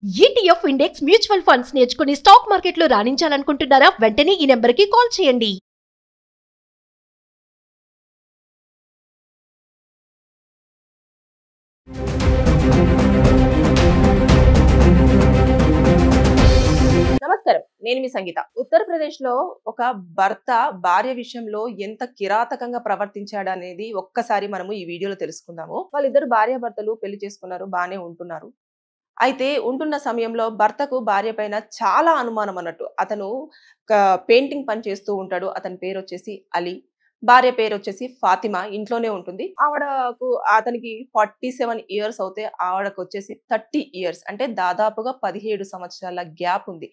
ETF index mutual funds నేర్చుకుని stock మార్కెట్లో రాణించాలనుకుంటున్నారా? వెంటనే ఈ నెంబర్కి కాల్ చేయండి. నమస్కారం, నేను మీ సంగీత. ఉత్తరప్రదేశ్ లో ఒక భర్త భార్య విషయంలో ఎంత కిరాతకంగా ప్రవర్తించాడు అనేది ఒక్కసారి మనము ఈ వీడియోలో తెలుసుకుందాము. వాళ్ళిద్దరు భార్యాభర్తలు పెళ్లి చేసుకున్నారు, బానే ఉంటున్నారు. అయితే ఉంటున్న సమయంలో భర్తకు భార్య పైన చాలా అనుమానం అన్నట్టు. అతను పెయింటింగ్ పని చేస్తూ ఉంటాడు. అతని పేరు వచ్చేసి అలీ, భార్య పేరు వచ్చేసి ఫాతిమా. ఇంట్లోనే ఉంటుంది. అతనికి 47 ఇయర్స్ అవుతే ఆవిడకు వచ్చేసి 30 ఇయర్స్, అంటే దాదాపుగా 17 సంవత్సరాల గ్యాప్ ఉంది.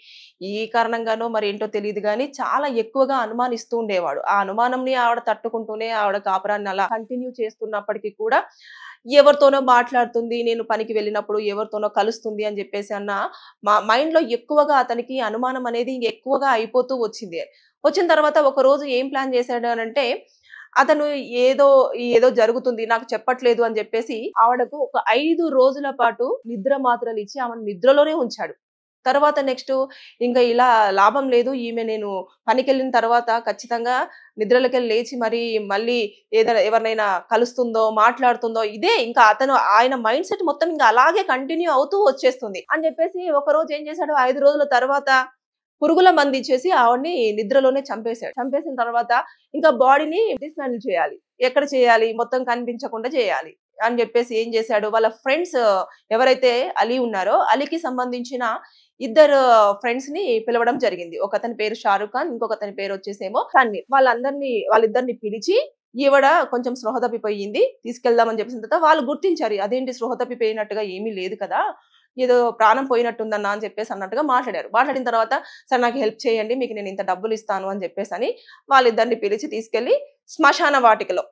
ఈ కారణంగానో మరి ఏంటో తెలియదు కానీ చాలా ఎక్కువగా అనుమానిస్తూ ఉండేవాడు. ఆ అనుమానంని ఆవిడ తట్టుకుంటూనే ఆవిడ కాపురాన్ని అలా కంటిన్యూ చేస్తున్నప్పటికీ కూడా ఎవరితోనో మాట్లాడుతుంది, నేను పనికి వెళ్ళినప్పుడు ఎవరితోనో కలుస్తుంది అని చెప్పేసి అన్న మైండ్ లో ఎక్కువగా అతనికి అనుమానం అనేది ఎక్కువగా అయిపోతూ వచ్చింది. వచ్చిన తర్వాత ఒక రోజు ఏం ప్లాన్ చేశాడు అని అంటే, అతను ఏదో ఏదో జరుగుతుంది నాకు చెప్పట్లేదు అని చెప్పేసి ఆవిడకు ఒక 5 రోజుల పాటు నిద్ర మాత్రలు ఇచ్చి ఆమెను నిద్రలోనే ఉంచాడు. తర్వాత నెక్స్ట్ ఇంకా ఇలా లాభం లేదు, ఈమె నేను పనికెళ్ళిన తర్వాత ఖచ్చితంగా నిద్రలకెళ్ళి లేచి మరి మళ్ళీ ఏదైనా ఎవరినైనా కలుస్తుందో మాట్లాడుతుందో, ఇదే ఇంకా ఆయన మైండ్ సెట్ మొత్తం ఇంకా అలాగే కంటిన్యూ అవుతూ వచ్చేస్తుంది అని చెప్పేసి ఒక రోజు ఏం చేశాడు, 5 రోజుల తర్వాత పురుగుల మందు ఇచ్చేసి ఆవిడ్ని నిద్రలోనే చంపేశాడు. చంపేసిన తర్వాత ఇంకా బాడీని డిస్మాంటిల్ చేయాలి. ఎక్కడ చేయాలి, మొత్తం కనిపించకుండా చేయాలి అని చెప్పేసి ఏం చేశాడు, వాళ్ళ ఫ్రెండ్స్ ఎవరైతే అలీ ఉన్నారో అలీకి సంబంధించిన ఇద్దరు ఫ్రెండ్స్ ని పిలవడం జరిగింది. ఒక అతని పేరు షారుఖ్ ఖాన్, ఇంకొక అతని పేరు వచ్చేసేమో తన్వీర్. వాళ్ళిద్దరిని పిలిచి ఈవిడ కొంచెం స్పృహ తప్పిపోయింది, తీసుకెళ్దామని చెప్పేసిన తర్వాత వాళ్ళు గుర్తించారు, అదేంటి స్పృహ తప్పిపోయినట్టుగా ఏమీ లేదు కదా, ఏదో ప్రాణం పోయినట్టుందన్నా అని చెప్పేసి అన్నట్టుగా మాట్లాడారు. మాట్లాడిన తర్వాత సార్ నాకు హెల్ప్ చేయండి, మీకు నేను ఇంత డబ్బులు ఇస్తాను అని చెప్పేసి అని వాళ్ళిద్దరిని పిలిచి తీసుకెళ్లి శ్మశాన వాటికలో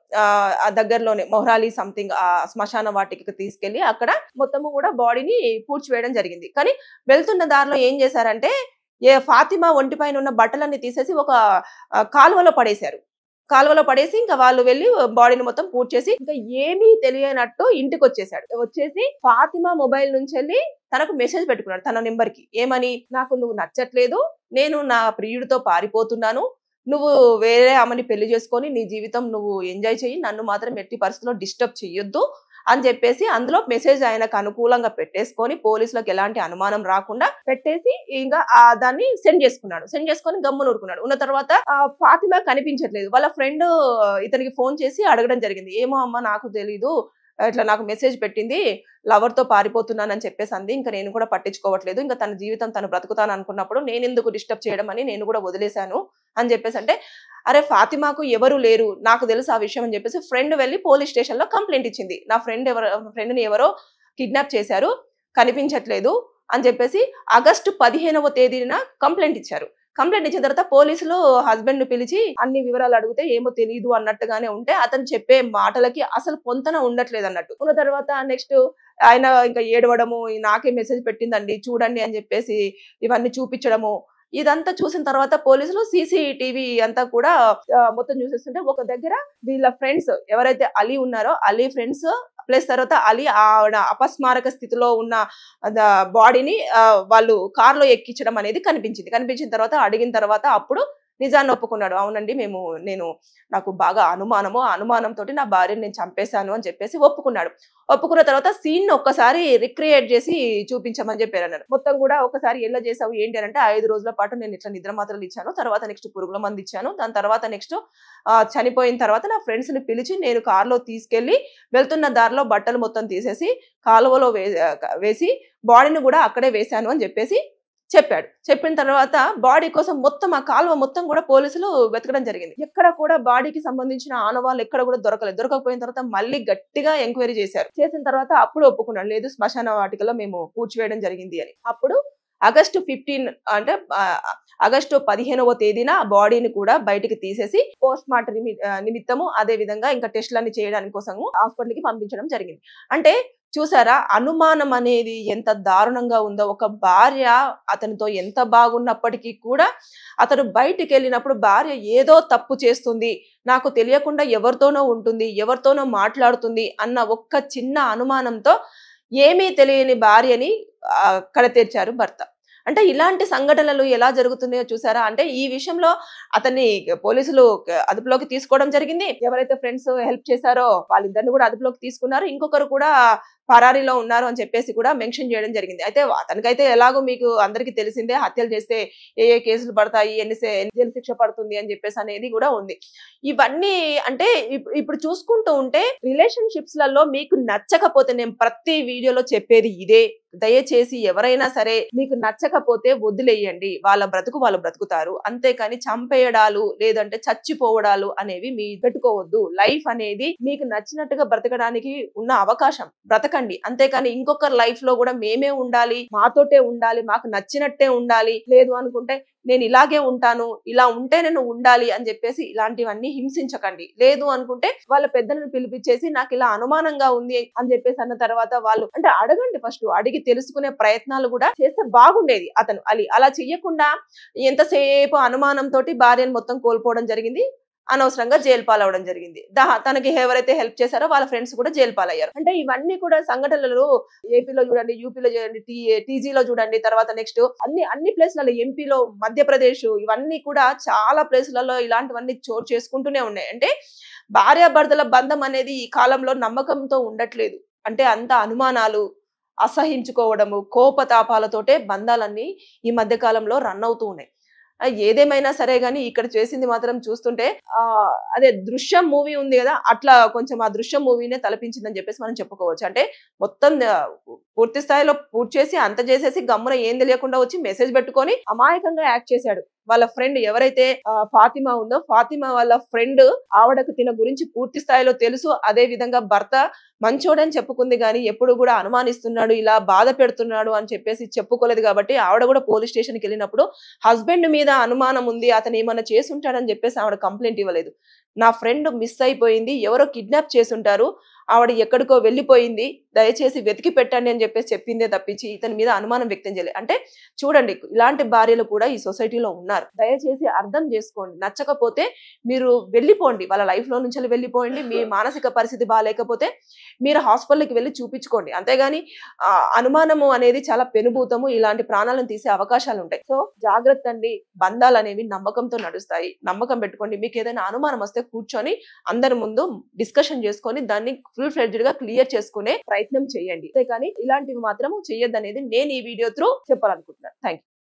దగ్గరలోనే మొహరాలి సంథింగ్ ఆ శ్మశాన వాటికకు తీసుకెళ్లి అక్కడ మొత్తము కూడా బాడీని పూడ్చివేయడం జరిగింది. కానీ వెళ్తున్న దారిలో ఏం చేశారంటే, ఫాతిమా ఒంటి పైన ఉన్న బట్టలన్నీ తీసేసి ఒక కాలువలో పడేశారు. కాలువలో పడేసి ఇంకా వాళ్ళు వెళ్ళి బాడీని మొత్తం పూర్తి చేసి ఇంకా ఏమీ తెలియనట్టు ఇంటికి వచ్చేసి ఫాతిమా మొబైల్ నుంచి వెళ్ళి తనకు మెసేజ్ పెట్టుకున్నాడు తన నెంబర్ కి. ఏమని, నాకు నువ్వు నచ్చట్లేదు, నేను నా ప్రియుడితో పారిపోతున్నాను, నువ్వు వేరే ఆమెని పెళ్లి చేసుకొని నీ జీవితం నువ్వు ఎంజాయ్ చెయ్యి, నన్ను మాత్రం ఎట్టి పరిస్థితుల్లో డిస్టర్బ్ చెయ్యొద్దు అని చెప్పేసి అందులో మెసేజ్ ఆయనకు అనుకూలంగా పెట్టేసుకొని పోలీసులకు ఎలాంటి అనుమానం రాకుండా పెట్టేసి ఇంకా దాన్ని సెండ్ చేసుకొని గమ్మున ఊరుకున్నాడు. ఉన్న తర్వాత ఫాతిమా కనిపించట్లేదు. వాళ్ళ ఫ్రెండ్ ఇతనికి ఫోన్ చేసి అడగడం జరిగింది, ఏమో అమ్మ నాకు తెలీదు, ఇట్లా నాకు మెసేజ్ పెట్టింది, లవర్ తో పారిపోతున్నానని చెప్పేసి అంది, ఇంకా నేను కూడా పట్టించుకోవట్లేదు, ఇంకా తన జీవితం తను బ్రతుకుతాను అనుకున్నప్పుడు నేను ఎందుకు డిస్టర్బ్ చేయడం అని నేను కూడా వదిలేశాను అని చెప్పేసి అంటే, అరే ఫాతిమాకు ఎవరు లేరు, నాకు తెలుసు ఆ విషయం అని చెప్పేసి ఫ్రెండ్ వెళ్ళి పోలీస్ స్టేషన్ లో కంప్లైంట్ ఇచ్చింది, నా ఫ్రెండ్ని ఎవరో కిడ్నాప్ చేశారు, కనిపించట్లేదు అని చెప్పేసి ఆగస్టు 15వ తేదీన కంప్లైంట్ ఇచ్చారు. కంప్లైంట్ ఇచ్చిన తర్వాత పోలీసులు హస్బెండ్ ను పిలిచి అన్ని వివరాలు అడిగితే ఏమో తెలియదు అన్నట్టుగానే ఉంటే అతను చెప్పే మాటలకి అసలు పొంతన ఉండట్లేదు అన్నట్టు. ఉన్న తర్వాత నెక్స్ట్ ఆయన ఇంకా ఏడవడము, నాకే మెసేజ్ పెట్టిందండి చూడండి అని చెప్పేసి ఇవన్నీ చూపించడము. ఇదంతా చూసిన తర్వాత పోలీసులు సీసీటీవీ అంతా కూడా మొత్తం చూసేస్తుంటే ఒక దగ్గర వీళ్ళ ఫ్రెండ్స్ ఎవరైతే అలీ ఉన్నారో అలీ ఫ్రెండ్స్ ప్లస్ తర్వాత అలీ ఆవిడ అపస్మారక స్థితిలో ఉన్న బాడీని వాళ్ళు కార్లో ఎక్కించడం అనేది కనిపించిన తర్వాత అడిగిన తర్వాత అప్పుడు నిజాన్ని ఒప్పుకున్నాడు. అవునండి నేను నాకు బాగా అనుమానంతో నా భార్యను నేను చంపేశాను అని చెప్పేసి ఒప్పుకున్న తర్వాత సీన్ ఒక్కసారి రిక్రియేట్ చేసి చూపించమని చెప్పారు అన్నారు. మొత్తం కూడా ఒకసారి ఎలా చేసావు ఏంటి అంటే, 5 రోజుల పాటు నేను ఇట్లా నిద్ర మాత్రలు ఇచ్చాను, తర్వాత నెక్స్ట్ పురుగుల మంది ఇచ్చాను, దాని తర్వాత నెక్స్ట్ చనిపోయిన తర్వాత నా ఫ్రెండ్స్ ని పిలిచి నేను కార్లో తీసుకెళ్లి వెళ్తున్న దారిలో బట్టలు మొత్తం తీసేసి కాలువలో వేసి బాడీని కూడా అక్కడే వేశాను అని చెప్పేసి చెప్పిన తర్వాత బాడీ కోసం మొత్తం ఆ కాలువ మొత్తం కూడా పోలీసులు వెతకడం జరిగింది. ఎక్కడ కూడా బాడీకి సంబంధించిన ఆనవాళ్ళు ఎక్కడ కూడా దొరకపోయిన తర్వాత మళ్ళీ గట్టిగా ఎంక్వైరీ చేసిన తర్వాత అప్పుడు ఒప్పుకున్నాడు, లేదు శ్మశాన వాటికలో మేము పూడ్చివేయడం జరిగింది అని. అప్పుడు ఆగస్టు 15వ తేదీన బాడీని కూడా బయటికి తీసేసి పోస్ట్ మార్టం నిమిత్తము అదే విధంగా ఇంకా టెస్టులన్నీ చేయడానికి కోసము హాస్పిటల్ కి పంపించడం జరిగింది. అంటే చూసారా, అనుమానం అనేది ఎంత దారుణంగా ఉందో. ఒక భార్య అతనితో ఎంత బాగున్నప్పటికీ కూడా అతను బయటికి వెళ్ళినప్పుడు భార్య ఏదో తప్పు చేస్తుంది, నాకు తెలియకుండా ఎవరితోనో ఉంటుంది, ఎవరితోనో మాట్లాడుతుంది అన్న ఒక్క చిన్న అనుమానంతో ఏమీ తెలియని భార్యని కడతీర్చారు భర్త. అంటే ఇలాంటి సంఘటనలు ఎలా జరుగుతున్నాయో చూసారా? అంటే ఈ విషయంలో అతన్ని పోలీసులు అదుపులోకి తీసుకోవడం జరిగింది. ఎవరైతే ఫ్రెండ్స్ హెల్ప్ చేశారో వాళ్ళిద్దరిని కూడా అదుపులోకి తీసుకున్నారు. ఇంకొకరు కూడా పరారీలో ఉన్నారు అని చెప్పేసి కూడా మెన్షన్ చేయడం జరిగింది. అయితే అతనికైతే ఎలాగో మీకు అందరికీ తెలిసిందే, హత్యలు చేస్తే ఏ కేసులు పడతాయి, ఎన్ని జైలు శిక్ష పడుతుంది అని చెప్పేసి అనేది కూడా ఉంది. ఇవన్నీ అంటే ఇప్పుడు చూసుకుంటూ ఉంటే రిలేషన్షిప్స్ లలో మీకు నచ్చకపోతే, నేను ప్రతి వీడియోలో చెప్పేది ఇదే, దయచేసి ఎవరైనా సరే మీకు నచ్చకపోతే వదిలేయండి. వాళ్ళ బ్రతుకు వాళ్ళు బ్రతుకుతారు. అంతేకాని చంపేయడాలు లేదంటే చచ్చిపోవడాలు అనేవి మీ పెట్టుకోవద్దు. లైఫ్ అనేది మీకు నచ్చినట్టుగా బ్రతకడానికి ఉన్న అవకాశం, బ్రతకండి. అంతేకాని ఇంకొకరి లైఫ్ లో కూడా మేమే ఉండాలి, మాతోటే ఉండాలి, మాకు నచ్చినట్టే ఉండాలి, లేదు అనుకుంటే నేను ఇలాగే ఉంటాను, ఇలా ఉంటే నేను ఉండాలి అని చెప్పేసి ఇలాంటివన్నీ హింసించకండి. లేదు అనుకుంటే వాళ్ళ పెద్దలను పిలిపించేసి నాకు ఇలా అనుమానంగా ఉంది అని చెప్పేసి అన్న తర్వాత వాళ్ళు అంటే అడగండి, ఫస్ట్ అడిగి తెలుసుకునే ప్రయత్నాలు కూడా చేస్తే బాగుండేది. అతను అలా చెయ్యకుండా ఎంతసేపు అనుమానంతో భార్యను మొత్తం కోల్పోవడం జరిగింది. అనవసరంగా జైలు పాలవడం జరిగింది. తనకి ఎవరైతే హెల్ప్ చేశారో వాళ్ళ ఫ్రెండ్స్ కూడా జైలు పాలయ్యారు. అంటే ఇవన్నీ కూడా సంఘటనలు ఏపీలో చూడండి, యూపీలో చూడండి, టీజీలో చూడండి, తర్వాత నెక్స్ట్ అన్ని ప్లేస్లలో, ఎంపీలో, మధ్యప్రదేశ్, ఇవన్నీ కూడా చాలా ప్లేసులలో ఇలాంటివన్నీ చోటు చేసుకుంటూనే ఉన్నాయి. అంటే భార్యాభర్తల బంధం అనేది ఈ కాలంలో నమ్మకంతో ఉండట్లేదు. అంటే అంత అనుమానాలు, అసహించుకోవడము, కోపతాపాలతోటే బంధాలన్నీ ఈ మధ్య కాలంలో రన్ అవుతూ ఉన్నాయి. ఏదేమైనా సరే గాని ఇక్కడ చేసింది మాత్రం చూస్తుంటే అదే దృశ్యం మూవీ ఉంది కదా, అట్లా కొంచెం ఆ దృశ్యం మూవీనే తలపించిందని చెప్పేసి మనం చెప్పుకోవచ్చు. అంటే మొత్తం పూర్తి స్థాయిలో పూర్తి చేసి అంత చేసేసి గమ్మున ఏం తెలియకుండా వచ్చి మెసేజ్ పెట్టుకొని అమాయకంగా యాక్ట్ చేశాడు. వాళ్ళ ఫ్రెండ్ ఎవరైతే ఫాతిమా ఉందో, ఫాతిమా వాళ్ళ ఫ్రెండ్ ఆవిడకు తిన గురించి పూర్తి స్థాయిలో తెలుసు. అదే విధంగా భర్త మంచోడని చెప్పుకుంది కానీ ఎప్పుడు కూడా అనుమానిస్తున్నాడు, ఇలా బాధ పెడుతున్నాడు అని చెప్పేసి చెప్పుకోలేదు. కాబట్టి ఆవిడ కూడా పోలీస్ స్టేషన్కి వెళ్ళినప్పుడు హస్బెండ్ మీద అనుమానం ఉంది, అతను ఏమన్నా చేసి ఉంటాడని చెప్పేసి ఆవిడ కంప్లైంట్ ఇవ్వలేదు. నా ఫ్రెండ్ మిస్ అయిపోయింది, ఎవరో కిడ్నాప్ చేసి ఉంటారు, ఆవిడ ఎక్కడికో వెళ్ళిపోయింది, దయచేసి వెతికి పెట్టండి అని చెప్పేసి చెప్పిందే తప్పించి ఇతని మీద అనుమానం వ్యక్తం చేయలేదు. అంటే చూడండి, ఇలాంటి భార్యలు కూడా ఈ సొసైటీలో ఉన్నారు. దయచేసి అర్థం చేసుకోండి. నచ్చకపోతే మీరు వెళ్ళిపోండి, వాళ్ళ లైఫ్ లో నుంచి వెళ్ళిపోండి. మీ మానసిక పరిస్థితి బాగాలేకపోతే మీరు హాస్పిటల్కి వెళ్ళి చూపించుకోండి. అంతేగాని అనుమానము అనేది చాలా పెనుభూతము, ఇలాంటి ప్రాణాలను తీసే అవకాశాలు ఉంటాయి. సో జాగ్రత్త అండి. బంధాలు అనేవి నమ్మకంతో నడుస్తాయి. నమ్మకం పెట్టుకోండి. మీకు ఏదైనా అనుమానం వస్తే కూర్చొని అందరి ముందు డిస్కషన్ చేసుకొని దాన్ని ఫుల్ ఫ్లెడ్జ్డ్ గా క్లియర్ చేసుకునే ప్రయత్నం చేయండి. అంతేకాని ఇలాంటివి మాత్రం చేయొద్దు అనేది నేను ఈ వీడియో త్రూ చెప్పాలనుకుంటున్నాను. Thank you.